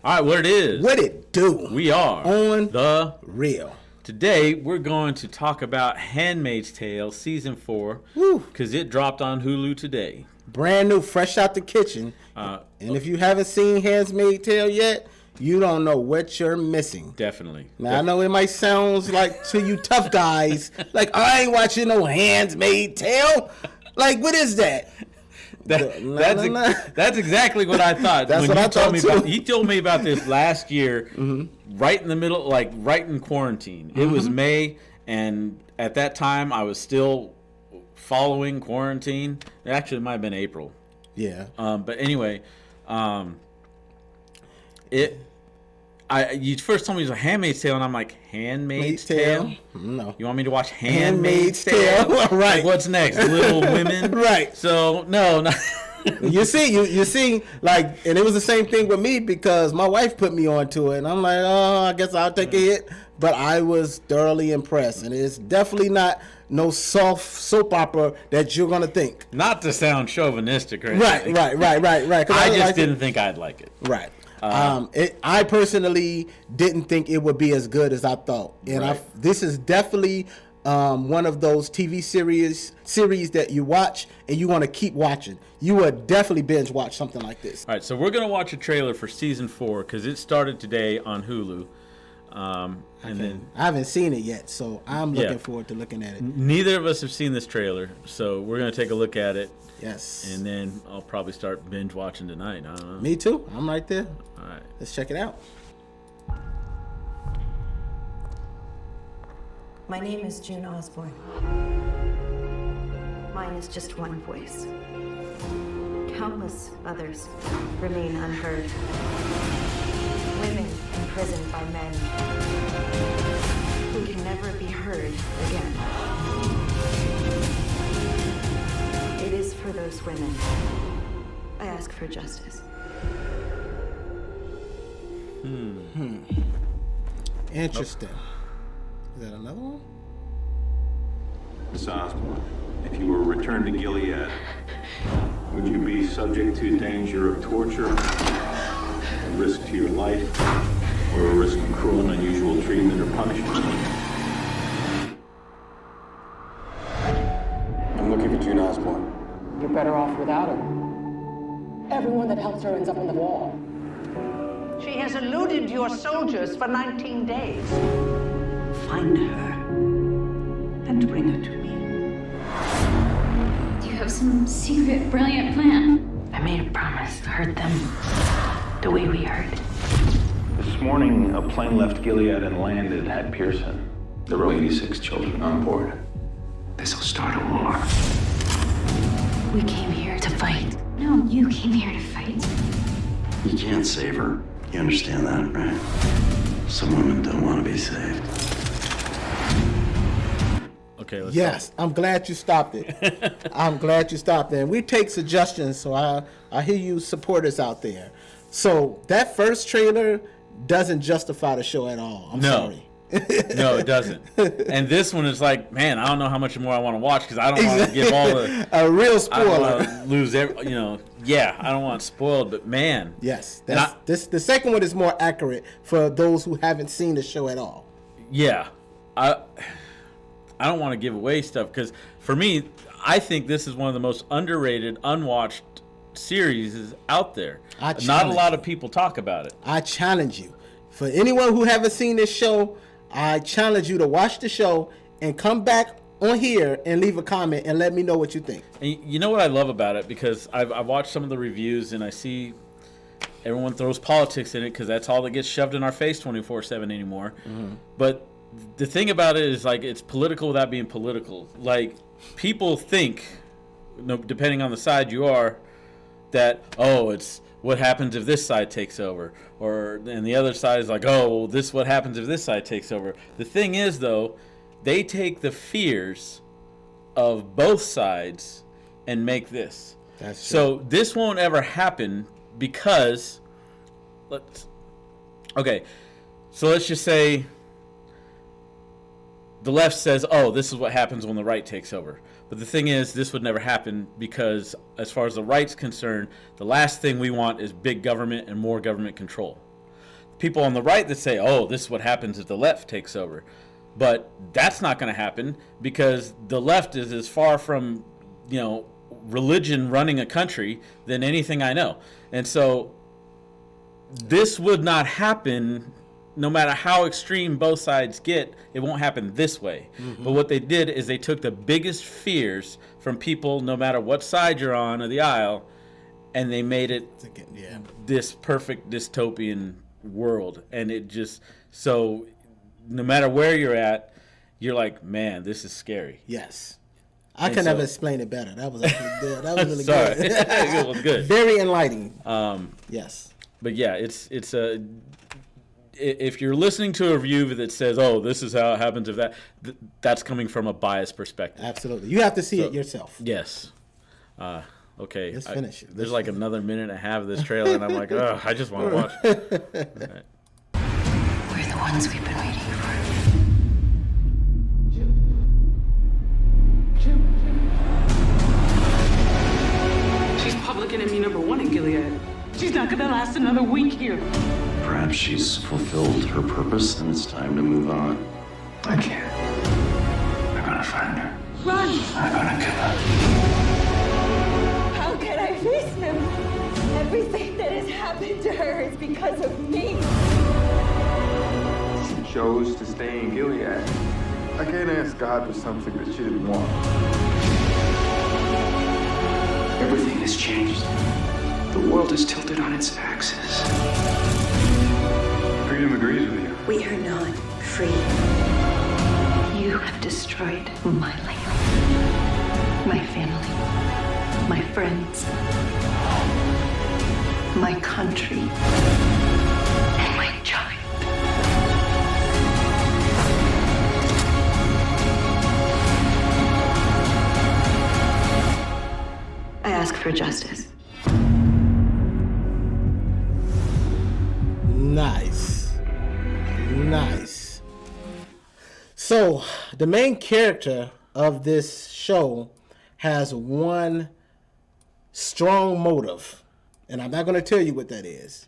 All right, what it is. What it do? We are on the real. Today, we're going to talk about Handmaid's Tale Season 4 because it dropped on Hulu today. Brand new, fresh out the kitchen. And if you haven't seen Handmaid's Tale yet, you don't know what you're missing. Definitely. Now, I know it might sound like to you tough guys, like, I ain't watching no Handmaid's Tale. Like, what is that? That's exactly what I thought. That's what I thought too. He told me about this last year, right in the middle, like right in quarantine. It was May, and at that time I was still following quarantine. Actually, it might have been April. Yeah. But anyway, you first told me it was a Handmaid's Tale, and I'm like, Handmaid's Tale? No. You want me to watch Handmaid's Tale? Right. Like, what's next? Little Women? Right. So, no. You see, like, and it was the same thing with me because my wife put me onto it, and I'm like, oh, I guess I'll take a hit. But I was thoroughly impressed, and it's definitely not no soft soap opera that you're gonna think. Not to sound chauvinistic or anything. Right. I just didn't think I'd like it. Right. I personally didn't think it would be as good as I thought, and this is definitely one of those TV series that you watch and you want to keep watching. You would definitely binge watch something like this. All right, so we're gonna watch a trailer for season 4 because it started today on Hulu. I haven't seen it yet, so I'm looking forward to looking at it. Neither of us have seen this trailer, so we're gonna take a look at it. Yes. And then I'll probably start binge watching tonight. I don't know. Me too. I'm right there. All right. Let's check it out. My name is June Osborne. Mine is just one voice. Countless others remain unheard. Women imprisoned by men who can never be heard again. It is for those women I ask for justice. Interesting. Is that another one? Miss Osborne, if you were returned to Gilead, would you be subject to danger of torture, a risk to your life, or a risk of cruel and unusual treatment or punishment? I'm looking for June Osborne. You're better off without her. Everyone that helps her ends up on the wall. She has eluded your soldiers for 19 days. Find her and bring her to me. Do you have some secret, brilliant plan? I made a promise to hurt them the way we hurt. This morning, a plane left Gilead and landed at Pearson. There were 86 children on board. This'll start a war. We came here to fight. No, you came here to fight. You can't save her. You understand that, right? Some women don't want to be saved. Okay. Yes, I'm glad you stopped it. I'm glad you stopped it. And we take suggestions, so I hear you supporters out there. So that first trailer doesn't justify the show at all. I'm sorry. No, it doesn't. And this one is like, man, I don't know how much more I want to watch because I don't want to give all the a real spoiler. I don't want to lose every, I don't want it spoiled, but man. Yes, the second one is more accurate for those who haven't seen the show at all. Yeah, I don't want to give away stuff because for me, I think this is one of the most underrated, unwatched series out there. Not a lot of people talk about it. I challenge you. For anyone who haven't seen this show, I challenge you to watch the show and come back on here and leave a comment and let me know what you think. And you know what I love about it? Because I've watched some of the reviews and I see everyone throws politics in it because that's all that gets shoved in our face 24/7 anymore. But the thing about it is, like, it's political without being political. Like, people think, depending on the side you are, that, it's what happens if this side takes over, and the other side is like, this what happens if this side takes over. The thing is, though, they take the fears of both sides and make this. That's true. So this won't ever happen because let's just say the left says, this is what happens when the right takes over. But the thing is, this would never happen because as far as the right's concerned, the last thing we want is big government and more government control. people on the right that say, oh, this is what happens if the left takes over. But that's not going to happen because the left is as far from, religion running a country than anything I know. And so this would not happen no matter how extreme both sides get. It won't happen this way. Mm-hmm. But what they did is they took the biggest fears from people, no matter what side you're on of the aisle, and they made it this perfect dystopian world. And it just, so no matter where you're at, you're like, man, this is scary. Yes. I can never explain it better. That was actually good. That was really sorry. good. It was good. Very enlightening. Yes. But yeah, it's a. If you're listening to a review that says, "Oh, this is how it happens," if that's coming from a biased perspective. Absolutely, you have to see it yourself. Yes. Okay. Let's finish it. There's like another minute and a half of this trailer, and I'm like, oh, I just want to watch. Right. We're the ones we've been waiting for. She's public enemy number one in Gilead. She's not gonna last another week here. Perhaps she's fulfilled her purpose and it's time to move on. I can't. I'm gonna find her. Run! I'm gonna kill her. How can I face him? Everything that has happened to her is because of me. She chose to stay in Gilead. I can't ask God for something that she didn't want. Everything has changed. The world is tilted on its axis. Freedom agrees with you. We are not free. You have destroyed my land, my family, my friends, my country, and my child. I ask for justice. Nice. So, the main character of this show has one strong motive. And I'm not going to tell you what that is.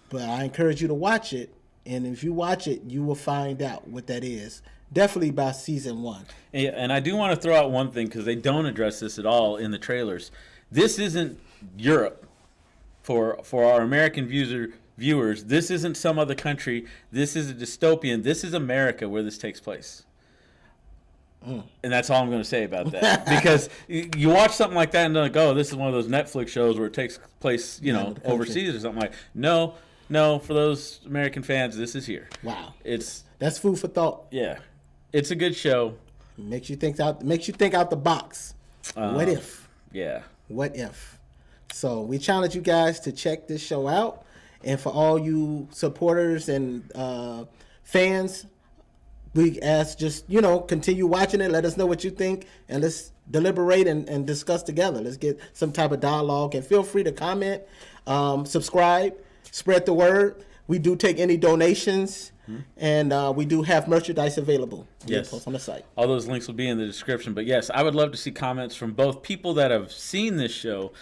But I encourage you to watch it. And if you watch it, you will find out what that is. Definitely by season 1. And I do want to throw out one thing because they don't address this at all in the trailers. This isn't Europe for our American viewers. This isn't some other country. This is a dystopian. This is America where this takes place. And that's all I'm going to say about that. Because you watch something like that and like, oh, this is one of those Netflix shows where it takes place, overseas or something like. No, for those American fans, this is here. Wow. That's food for thought. Yeah. It's a good show. Makes you think out the box. What if? Yeah. What if? So we challenge you guys to check this show out. And for all you supporters and fans, we ask just, continue watching it. Let us know what you think. And let's deliberate and discuss together. Let's get some type of dialogue. And feel free to comment, subscribe, spread the word. We do take any donations. And we do have merchandise available. Yes. Post on the site. All those links will be in the description. But yes, I would love to see comments from both people that have seen this show,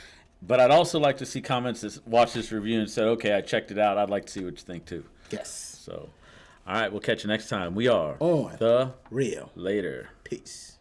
but I'd also like to see comments that watch this review and said, okay, I checked it out. I'd like to see what you think too. Yes. So, all right, we'll catch you next time. We are on The Real. Later. Peace.